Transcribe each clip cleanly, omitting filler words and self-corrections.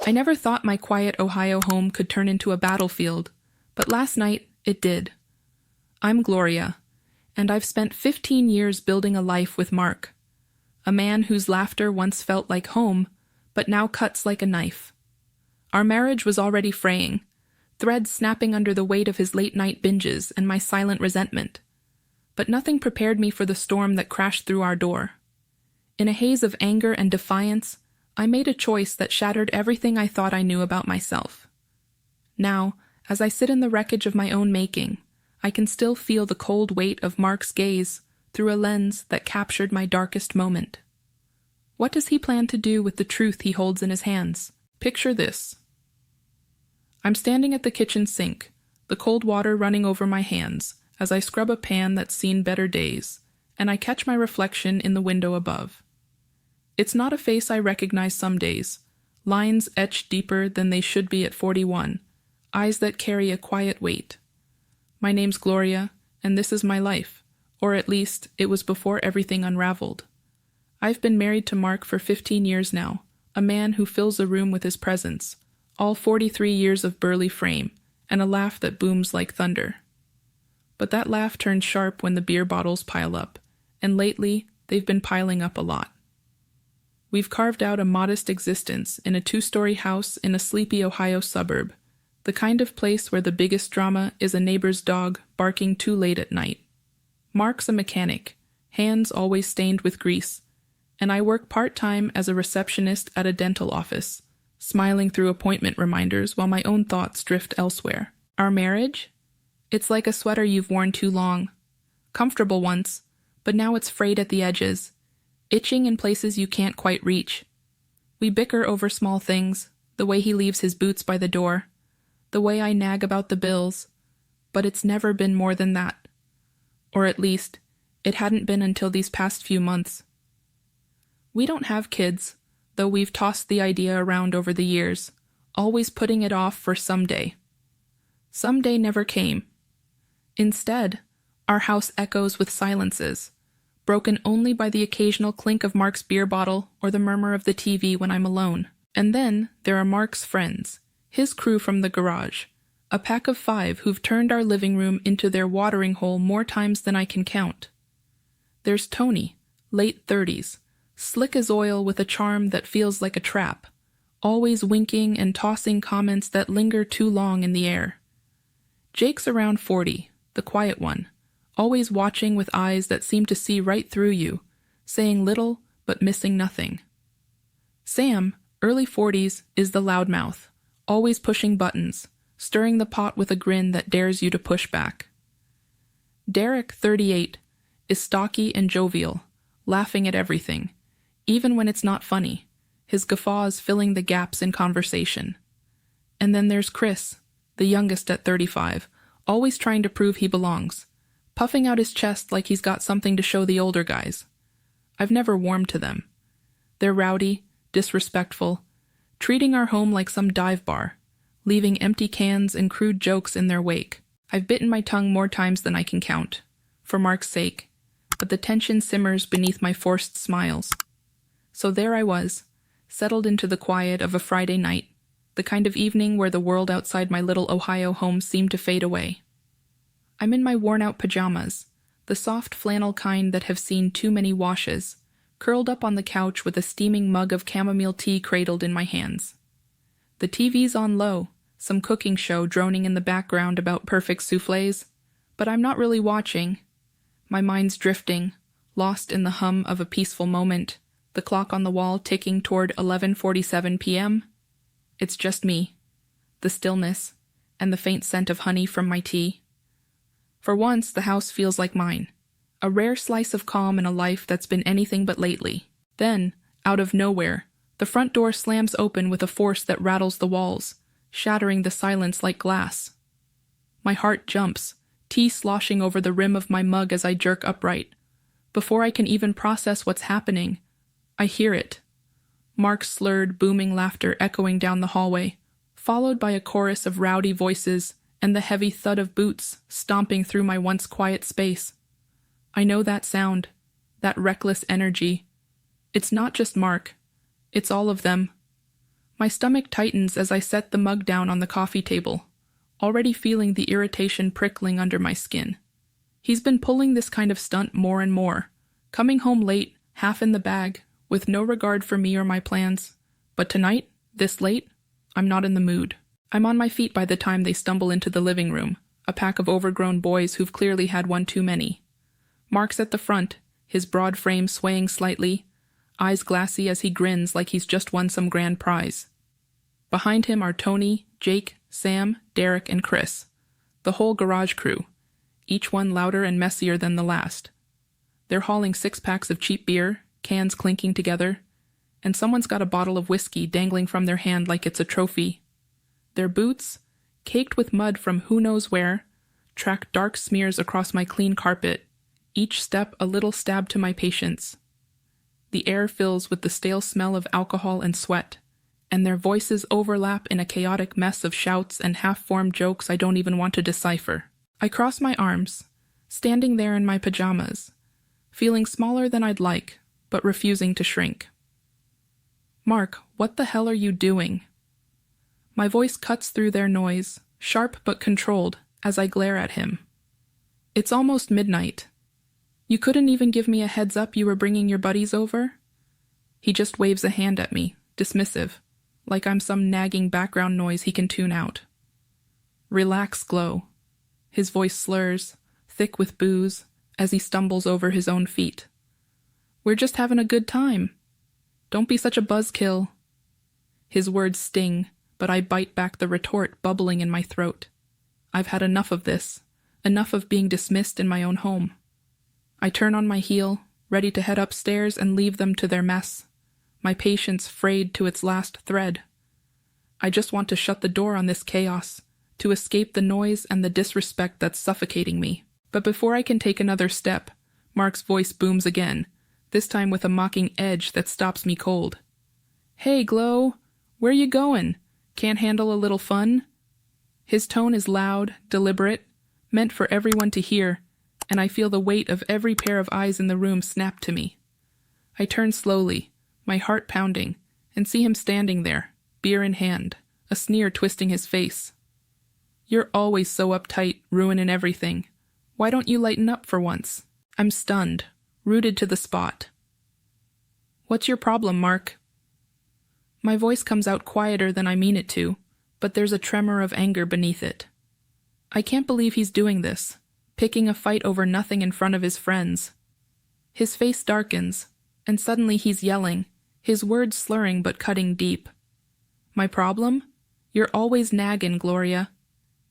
I never thought my quiet Ohio home could turn into a battlefield, but last night it did. I'm Gloria, and I've spent 15 years building a life with Mark, a man whose laughter once felt like home, but now cuts like a knife. Our marriage was already fraying, threads snapping under the weight of his late-night binges and my silent resentment. But nothing prepared me for the storm that crashed through our door. In a haze of anger and defiance, I made a choice that shattered everything I thought I knew about myself. Now, as I sit in the wreckage of my own making, I can still feel the cold weight of Mark's gaze through a lens that captured my darkest moment. What does he plan to do with the truth he holds in his hands? Picture this. I'm standing at the kitchen sink, the cold water running over my hands, as I scrub a pan that's seen better days, and I catch my reflection in the window above. It's not a face I recognize some days, lines etched deeper than they should be at 41, eyes that carry a quiet weight. My name's Gloria, and this is my life, or at least it was before everything unraveled. I've been married to Mark for 15 years now, a man who fills a room with his presence, all 43 years of burly frame, and a laugh that booms like thunder. But that laugh turns sharp when the beer bottles pile up, and lately they've been piling up a lot. We've carved out a modest existence in a 2-story house in a sleepy Ohio suburb, the kind of place where the biggest drama is a neighbor's dog barking too late at night. Mark's a mechanic, hands always stained with grease, and I work part-time as a receptionist at a dental office, smiling through appointment reminders while my own thoughts drift elsewhere. Our marriage? It's like a sweater you've worn too long. Comfortable once, but now it's frayed at the edges, itching in places you can't quite reach. We bicker over small things, the way he leaves his boots by the door, the way I nag about the bills, but it's never been more than that. Or at least, it hadn't been until these past few months. We don't have kids, though we've tossed the idea around over the years, always putting it off for someday. Someday never came. Instead, our house echoes with silences, broken only by the occasional clink of Mark's beer bottle or the murmur of the TV when I'm alone. And then there are Mark's friends, his crew from the garage, a pack of 5 who've turned our living room into their watering hole more times than I can count. There's Tony, late 30s, slick as oil with a charm that feels like a trap, always winking and tossing comments that linger too long in the air. Jake's around 40, the quiet one, always watching with eyes that seem to see right through you, saying little but missing nothing. Sam, early 40s, is the loudmouth, always pushing buttons, stirring the pot with a grin that dares you to push back. Derek, 38, is stocky and jovial, laughing at everything, even when it's not funny, his guffaws filling the gaps in conversation. And then there's Chris, the youngest at 35, always trying to prove he belongs, puffing out his chest like he's got something to show the older guys. I've never warmed to them. They're rowdy, disrespectful, treating our home like some dive bar, leaving empty cans and crude jokes in their wake. I've bitten my tongue more times than I can count, for Mark's sake, but the tension simmers beneath my forced smiles. So there I was, settled into the quiet of a Friday night, the kind of evening where the world outside my little Ohio home seemed to fade away. I'm in my worn-out pajamas, the soft flannel kind that have seen too many washes, curled up on the couch with a steaming mug of chamomile tea cradled in my hands. The TV's on low, some cooking show droning in the background about perfect soufflés, but I'm not really watching. My mind's drifting, lost in the hum of a peaceful moment, the clock on the wall ticking toward 11:47 p.m. It's just me, the stillness, and the faint scent of honey from my tea. For once, the house feels like mine, a rare slice of calm in a life that's been anything but lately. Then, out of nowhere, the front door slams open with a force that rattles the walls, shattering the silence like glass. My heart jumps, tea sloshing over the rim of my mug as I jerk upright. Before I can even process what's happening, I hear it. Mark's slurred, booming laughter echoing down the hallway, followed by a chorus of rowdy voices and the heavy thud of boots stomping through my once quiet space. I know that sound, that reckless energy. It's not just Mark. It's all of them. My stomach tightens as I set the mug down on the coffee table, already feeling the irritation prickling under my skin. He's been pulling this kind of stunt more and more, coming home late, half in the bag, with no regard for me or my plans. But tonight, this late, I'm not in the mood. I'm on my feet by the time they stumble into the living room, a pack of overgrown boys who've clearly had one too many. Mark's at the front, his broad frame swaying slightly, eyes glassy as he grins like he's just won some grand prize. Behind him are Tony, Jake, Sam, Derek, and Chris, the whole garage crew, each one louder and messier than the last. They're hauling 6 packs of cheap beer, cans clinking together, and someone's got a bottle of whiskey dangling from their hand like it's a trophy. Their boots, caked with mud from who knows where, track dark smears across my clean carpet, each step a little stab to my patience. The air fills with the stale smell of alcohol and sweat, and their voices overlap in a chaotic mess of shouts and half-formed jokes I don't even want to decipher. I cross my arms, standing there in my pajamas, feeling smaller than I'd like, but refusing to shrink. Mark, what the hell are you doing? My voice cuts through their noise, sharp but controlled, as I glare at him. It's almost midnight. You couldn't even give me a heads up you were bringing your buddies over? He just waves a hand at me, dismissive, like I'm some nagging background noise he can tune out. Relax, Glow. His voice slurs, thick with booze, as he stumbles over his own feet. We're just having a good time. Don't be such a buzzkill. His words sting, but I bite back the retort bubbling in my throat. I've had enough of this, enough of being dismissed in my own home. I turn on my heel, ready to head upstairs and leave them to their mess, my patience frayed to its last thread. I just want to shut the door on this chaos, to escape the noise and the disrespect that's suffocating me. But before I can take another step, Mark's voice booms again, this time with a mocking edge that stops me cold. Hey, Glow, where you going? Can't handle a little fun? His tone is loud, deliberate, meant for everyone to hear, and I feel the weight of every pair of eyes in the room snap to me. I turn slowly, my heart pounding, and see him standing there, beer in hand, a sneer twisting his face. You're always so uptight, ruining everything. Why don't you lighten up for once? I'm stunned, rooted to the spot. What's your problem, Mark? My voice comes out quieter than I mean it to, but there's a tremor of anger beneath it. I can't believe he's doing this, picking a fight over nothing in front of his friends. His face darkens, and suddenly he's yelling, his words slurring but cutting deep. My problem? You're always nagging, Gloria.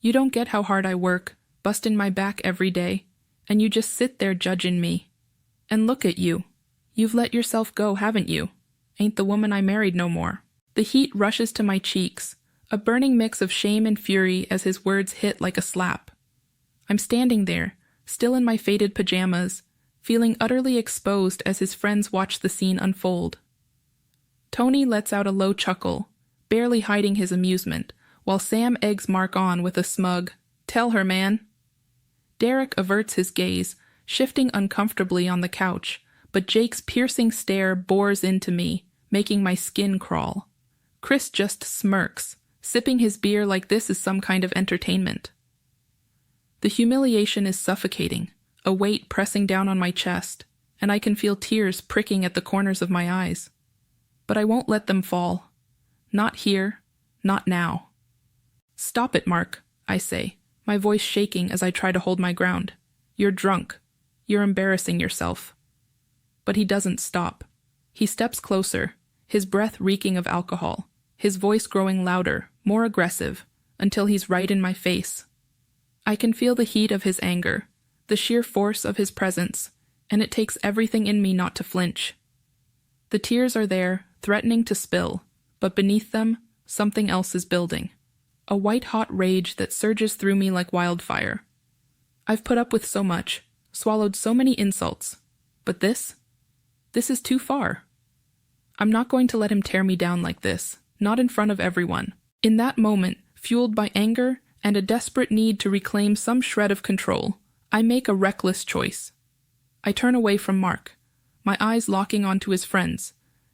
You don't get how hard I work, busting my back every day, and you just sit there judging me. And look at you. You've let yourself go, haven't you? Ain't the woman I married no more. The heat rushes to my cheeks, a burning mix of shame and fury as his words hit like a slap. I'm standing there, still in my faded pajamas, feeling utterly exposed as his friends watch the scene unfold. Tony lets out a low chuckle, barely hiding his amusement, while Sam eggs Mark on with a smug, "Tell her, man." Derek averts his gaze, shifting uncomfortably on the couch, but Jake's piercing stare bores into me, making my skin crawl. Chris just smirks, sipping his beer like this is some kind of entertainment. The humiliation is suffocating, a weight pressing down on my chest, and I can feel tears pricking at the corners of my eyes. But I won't let them fall. Not here, not now. Stop it, Mark, I say, my voice shaking as I try to hold my ground. You're drunk. You're embarrassing yourself. But he doesn't stop. He steps closer, his breath reeking of alcohol, his voice growing louder, more aggressive, until he's right in my face. I can feel the heat of his anger, the sheer force of his presence, and it takes everything in me not to flinch. The tears are there, threatening to spill, but beneath them, something else is building. A white-hot rage that surges through me like wildfire. I've put up with so much, swallowed so many insults, but this is too far. I'm not going to let him tear me down like this, not in front of everyone. In that moment, fueled by anger and a desperate need to reclaim some shred of control, I make a reckless choice. I turn away from Mark, my eyes locking onto his friends,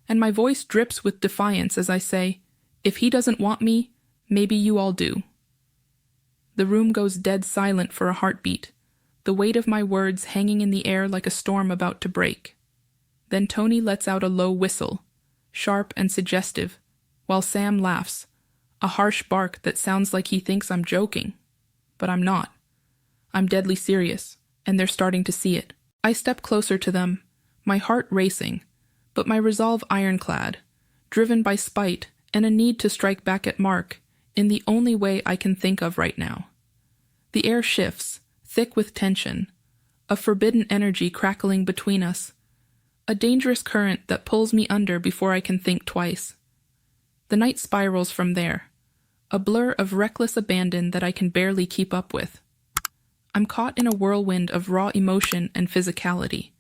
and my voice drips with defiance as I say, If he doesn't want me, maybe you all do. The room goes dead silent for a heartbeat, the weight of my words hanging in the air like a storm about to break. Then Tony lets out a low whistle, sharp and suggestive, while Sam laughs, a harsh bark that sounds like he thinks I'm joking. But I'm not. I'm deadly serious, and they're starting to see it. I step closer to them, my heart racing, but my resolve ironclad, driven by spite and a need to strike back at Mark in the only way I can think of right now. The air shifts, thick with tension, a forbidden energy crackling between us, a dangerous current that pulls me under before I can think twice. The night spirals from there, a blur of reckless abandon that I can barely keep up with. I'm caught in a whirlwind of raw emotion and physicality,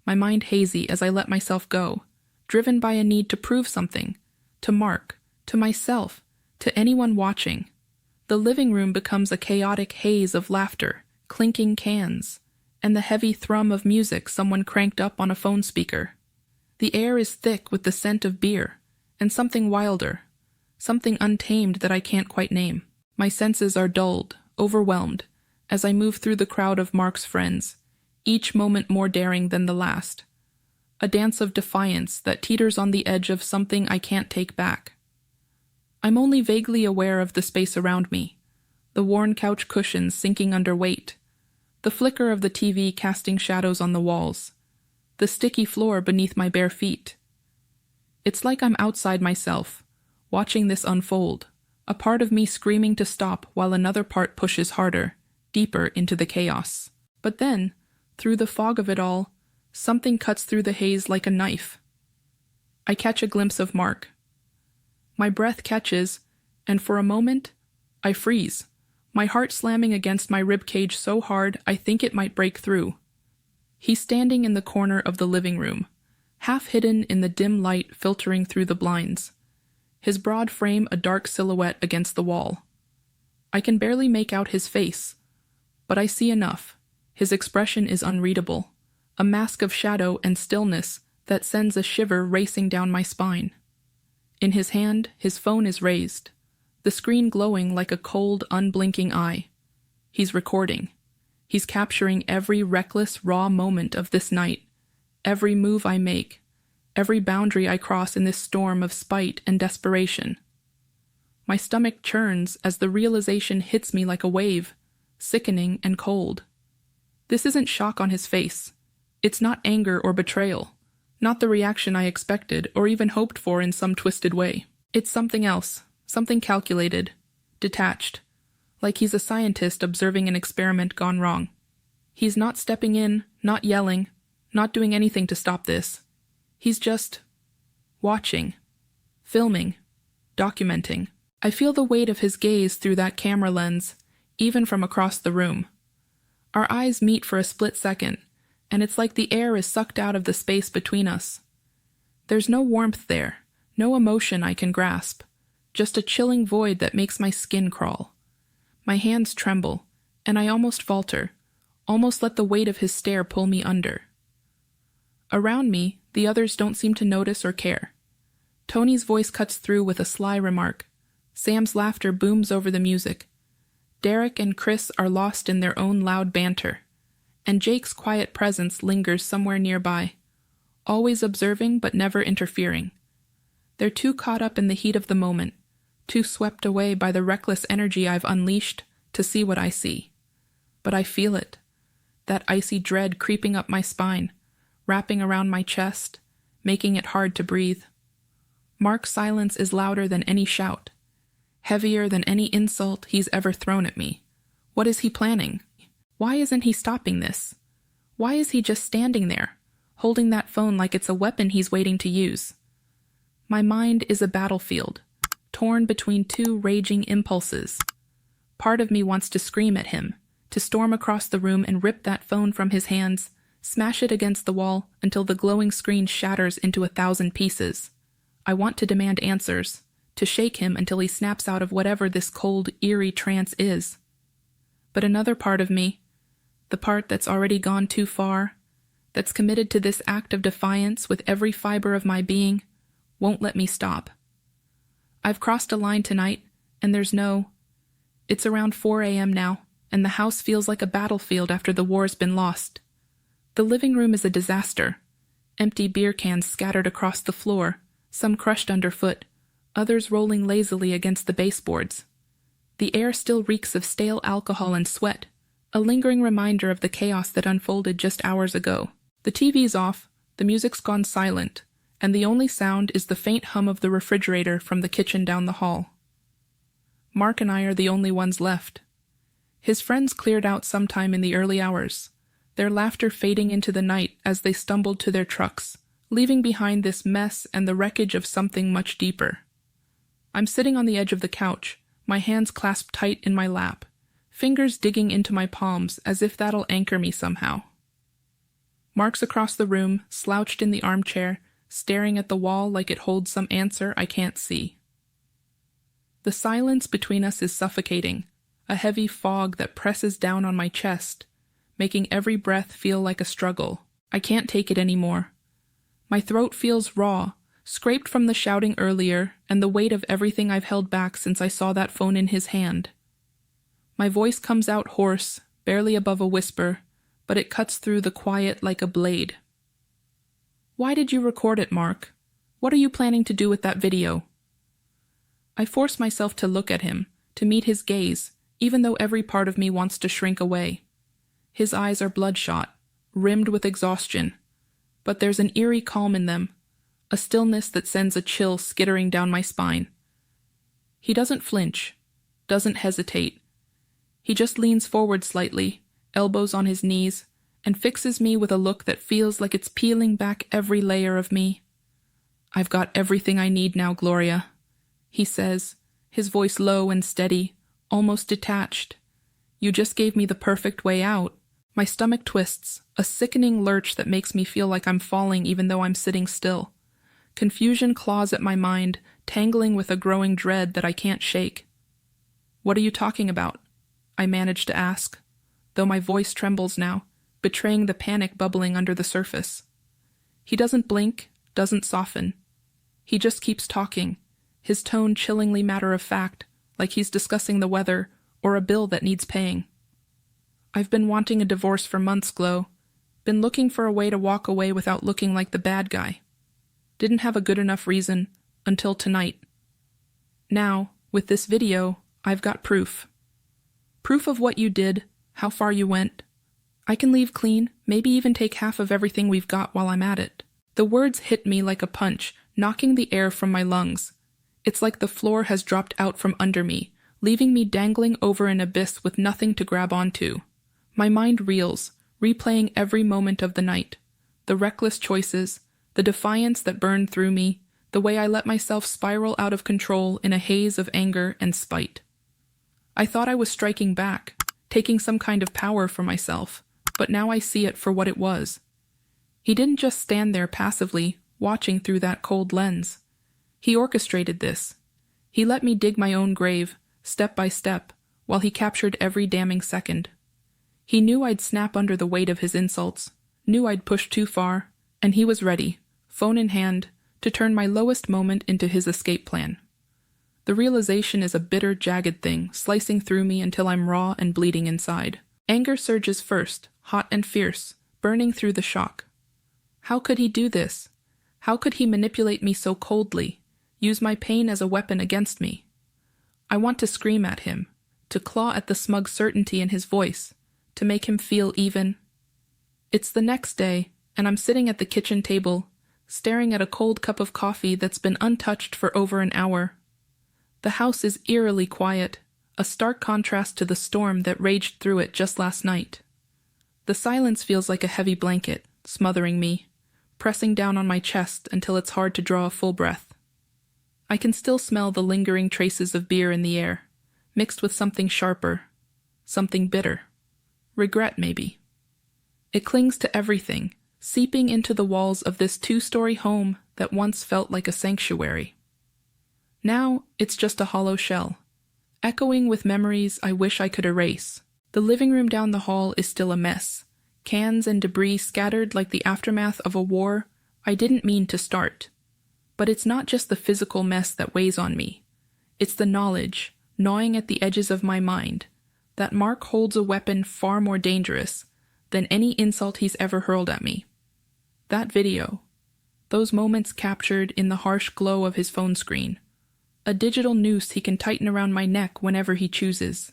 my mind hazy as I let myself go, driven by a need to prove something, to Mark, to myself, to anyone watching. The living room becomes a chaotic haze of laughter, clinking cans, and the heavy thrum of music someone cranked up on a phone speaker. The air is thick with the scent of beer, and something wilder, something untamed that I can't quite name. My senses are dulled, overwhelmed, as I move through the crowd of Mark's friends, each moment more daring than the last. A dance of defiance that teeters on the edge of something I can't take back. I'm only vaguely aware of the space around me, the worn couch cushions sinking under weight, the flicker of the TV casting shadows on the walls, the sticky floor beneath my bare feet. It's like I'm outside myself, watching this unfold, a part of me screaming to stop while another part pushes harder, deeper into the chaos. But then, through the fog of it all, something cuts through the haze like a knife. I catch a glimpse of Mark. My breath catches, and for a moment, I freeze, my heart slamming against my ribcage so hard I think it might break through. He's standing in the corner of the living room, half hidden in the dim light filtering through the blinds, his broad frame a dark silhouette against the wall. I can barely make out his face, but I see enough. His expression is unreadable, a mask of shadow and stillness that sends a shiver racing down my spine. In his hand, his phone is raised, the screen glowing like a cold, unblinking eye. He's recording. He's capturing every reckless, raw moment of this night, every move I make, every boundary I cross in this storm of spite and desperation. My stomach churns as the realization hits me like a wave, sickening and cold. This isn't shock on his face. It's not anger or betrayal, not the reaction I expected or even hoped for in some twisted way. It's something else, something calculated, detached, like he's a scientist observing an experiment gone wrong. He's not stepping in, not yelling, not doing anything to stop this. He's just watching, filming, documenting. I feel the weight of his gaze through that camera lens, even from across the room. Our eyes meet for a split second, and it's like the air is sucked out of the space between us. There's no warmth there, no emotion I can grasp, just a chilling void that makes my skin crawl. My hands tremble, and I almost falter, almost let the weight of his stare pull me under. Around me, the others don't seem to notice or care. Tony's voice cuts through with a sly remark. Sam's laughter booms over the music. Derek and Chris are lost in their own loud banter, and Jake's quiet presence lingers somewhere nearby, always observing but never interfering. They're too caught up in the heat of the moment, too swept away by the reckless energy I've unleashed to see what I see. But I feel it, that icy dread creeping up my spine, wrapping around my chest, making it hard to breathe. Mark's silence is louder than any shout, heavier than any insult he's ever thrown at me. What is he planning? Why isn't he stopping this? Why is he just standing there, holding that phone like it's a weapon he's waiting to use? My mind is a battlefield, torn between two raging impulses. Part of me wants to scream at him, to storm across the room and rip that phone from his hands, smash it against the wall until the glowing screen shatters into 1,000 pieces. I want to demand answers, to shake him until he snaps out of whatever this cold, eerie trance is. But another part of me, the part that's already gone too far, that's committed to this act of defiance with every fiber of my being, won't let me stop. I've crossed a line tonight, and there's no... It's around 4 a.m. now, and the house feels like a battlefield after the war's been lost. The living room is a disaster. Empty beer cans scattered across the floor, some crushed underfoot, others rolling lazily against the baseboards. The air still reeks of stale alcohol and sweat, a lingering reminder of the chaos that unfolded just hours ago. The TV's off, the music's gone silent, and the only sound is the faint hum of the refrigerator from the kitchen down the hall. Mark and I are the only ones left. His friends cleared out sometime in the early hours, their laughter fading into the night as they stumbled to their trucks, leaving behind this mess and the wreckage of something much deeper. I'm sitting on the edge of the couch, my hands clasped tight in my lap, fingers digging into my palms as if that'll anchor me somehow. Mark's across the room, slouched in the armchair, staring at the wall like it holds some answer I can't see. The silence between us is suffocating, a heavy fog that presses down on my chest, making every breath feel like a struggle. I can't take it anymore. My throat feels raw, scraped from the shouting earlier and the weight of everything I've held back since I saw that phone in his hand. My voice comes out hoarse, barely above a whisper, but it cuts through the quiet like a blade. Why did you record it, Mark? What are you planning to do with that video? I force myself to look at him, to meet his gaze, even though every part of me wants to shrink away. His eyes are bloodshot, rimmed with exhaustion, but there's an eerie calm in them, a stillness that sends a chill skittering down my spine. He doesn't flinch, doesn't hesitate. He just leans forward slightly, elbows on his knees, and fixes me with a look that feels like it's peeling back every layer of me. I've got everything I need now, Gloria, he says, his voice low and steady, almost detached. You just gave me the perfect way out. My stomach twists, a sickening lurch that makes me feel like I'm falling even though I'm sitting still. Confusion claws at my mind, tangling with a growing dread that I can't shake. What are you talking about? I manage to ask, though my voice trembles now, betraying the panic bubbling under the surface. He doesn't blink, doesn't soften. He just keeps talking, his tone chillingly matter-of-fact, like he's discussing the weather or a bill that needs paying. I've been wanting a divorce for months, Glo. Been looking for a way to walk away without looking like the bad guy. Didn't have a good enough reason, until tonight. Now, with this video, I've got proof. Proof of what you did, how far you went. I can leave clean, maybe even take half of everything we've got while I'm at it. The words hit me like a punch, knocking the air from my lungs. It's like the floor has dropped out from under me, leaving me dangling over an abyss with nothing to grab onto. My mind reels, replaying every moment of the night. The reckless choices, the defiance that burned through me, the way I let myself spiral out of control in a haze of anger and spite. I thought I was striking back, taking some kind of power for myself, but now I see it for what it was. He didn't just stand there passively, watching through that cold lens. He orchestrated this. He let me dig my own grave, step by step, while he captured every damning second. He knew I'd snap under the weight of his insults, knew I'd pushed too far, and he was ready, phone in hand, to turn my lowest moment into his escape plan. The realization is a bitter, jagged thing, slicing through me until I'm raw and bleeding inside. Anger surges first, hot and fierce, burning through the shock. How could he do this? How could he manipulate me so coldly, use my pain as a weapon against me? I want to scream at him, to claw at the smug certainty in his voice, to make him feel even. It's the next day, and I'm sitting at the kitchen table, staring at a cold cup of coffee that's been untouched for over an hour. The house is eerily quiet, a stark contrast to the storm that raged through it just last night. The silence feels like a heavy blanket, smothering me, pressing down on my chest until it's hard to draw a full breath. I can still smell the lingering traces of beer in the air, mixed with something sharper, something bitter. Regret, maybe. It clings to everything, seeping into the walls of this two-story home that once felt like a sanctuary. Now, it's just a hollow shell, echoing with memories I wish I could erase. The living room down the hall is still a mess, cans and debris scattered like the aftermath of a war I didn't mean to start. But it's not just the physical mess that weighs on me. It's the knowledge, gnawing at the edges of my mind, that Mark holds a weapon far more dangerous than any insult he's ever hurled at me. That video, those moments captured in the harsh glow of his phone screen, a digital noose he can tighten around my neck whenever he chooses.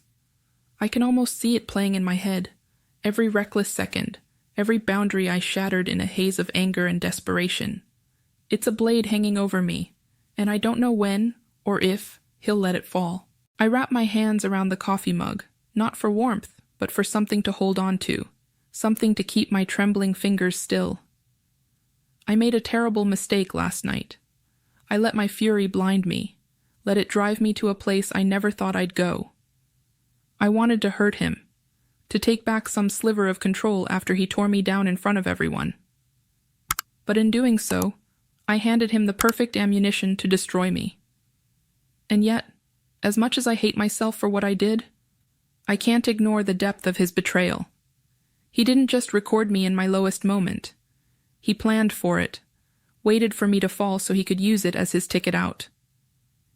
I can almost see it playing in my head, every reckless second, every boundary I shattered in a haze of anger and desperation. It's a blade hanging over me, and I don't know when or if he'll let it fall. I wrap my hands around the coffee mug, not for warmth, but for something to hold on to, something to keep my trembling fingers still. I made a terrible mistake last night. I let my fury blind me, let it drive me to a place I never thought I'd go. I wanted to hurt him, to take back some sliver of control after he tore me down in front of everyone. But in doing so, I handed him the perfect ammunition to destroy me. And yet, as much as I hate myself for what I did, I can't ignore the depth of his betrayal. He didn't just record me in my lowest moment. He planned for it, waited for me to fall so he could use it as his ticket out.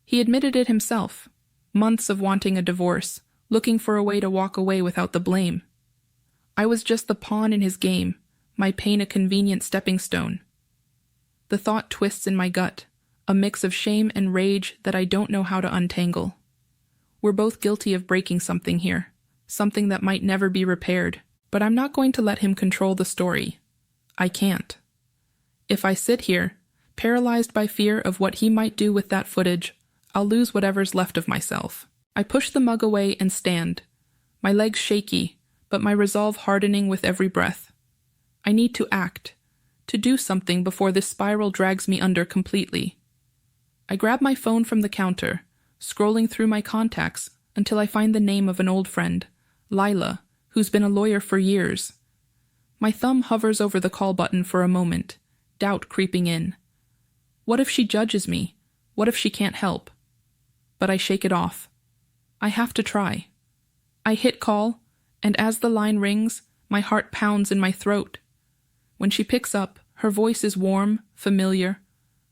He admitted it himself, months of wanting a divorce, looking for a way to walk away without the blame. I was just the pawn in his game, my pain a convenient stepping stone. The thought twists in my gut, a mix of shame and rage that I don't know how to untangle. We're both guilty of breaking something here, something that might never be repaired, but I'm not going to let him control the story. I can't. If I sit here, paralyzed by fear of what he might do with that footage, I'll lose whatever's left of myself. I push the mug away and stand, my legs shaky, but my resolve hardening with every breath. I need to act, to do something before this spiral drags me under completely. I grab my phone from the counter, scrolling through my contacts until I find the name of an old friend, Lila, who's been a lawyer for years. My thumb hovers over the call button for a moment, doubt creeping in. What if she judges me? What if she can't help? But I shake it off. I have to try. I hit call, and as the line rings, my heart pounds in my throat. When she picks up, her voice is warm, familiar,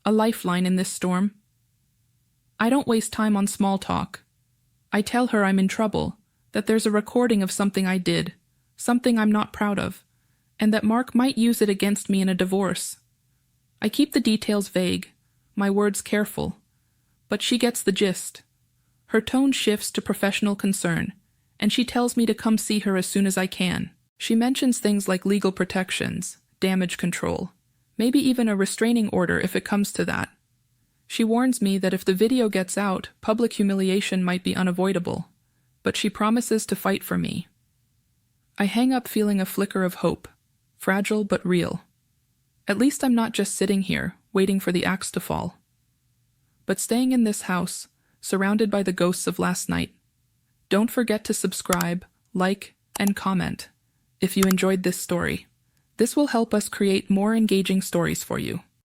a lifeline in this storm. I don't waste time on small talk. I tell her I'm in trouble, that there's a recording of something I did, something I'm not proud of, and that Mark might use it against me in a divorce. I keep the details vague, my words careful, but she gets the gist. Her tone shifts to professional concern, and she tells me to come see her as soon as I can. She mentions things like legal protections, damage control, maybe even a restraining order if it comes to that. She warns me that if the video gets out, public humiliation might be unavoidable, but she promises to fight for me. I hang up feeling a flicker of hope, fragile but real. At least I'm not just sitting here, waiting for the axe to fall. But staying in this house, surrounded by the ghosts of last night. Don't forget to subscribe, like, and comment if you enjoyed this story. This will help us create more engaging stories for you.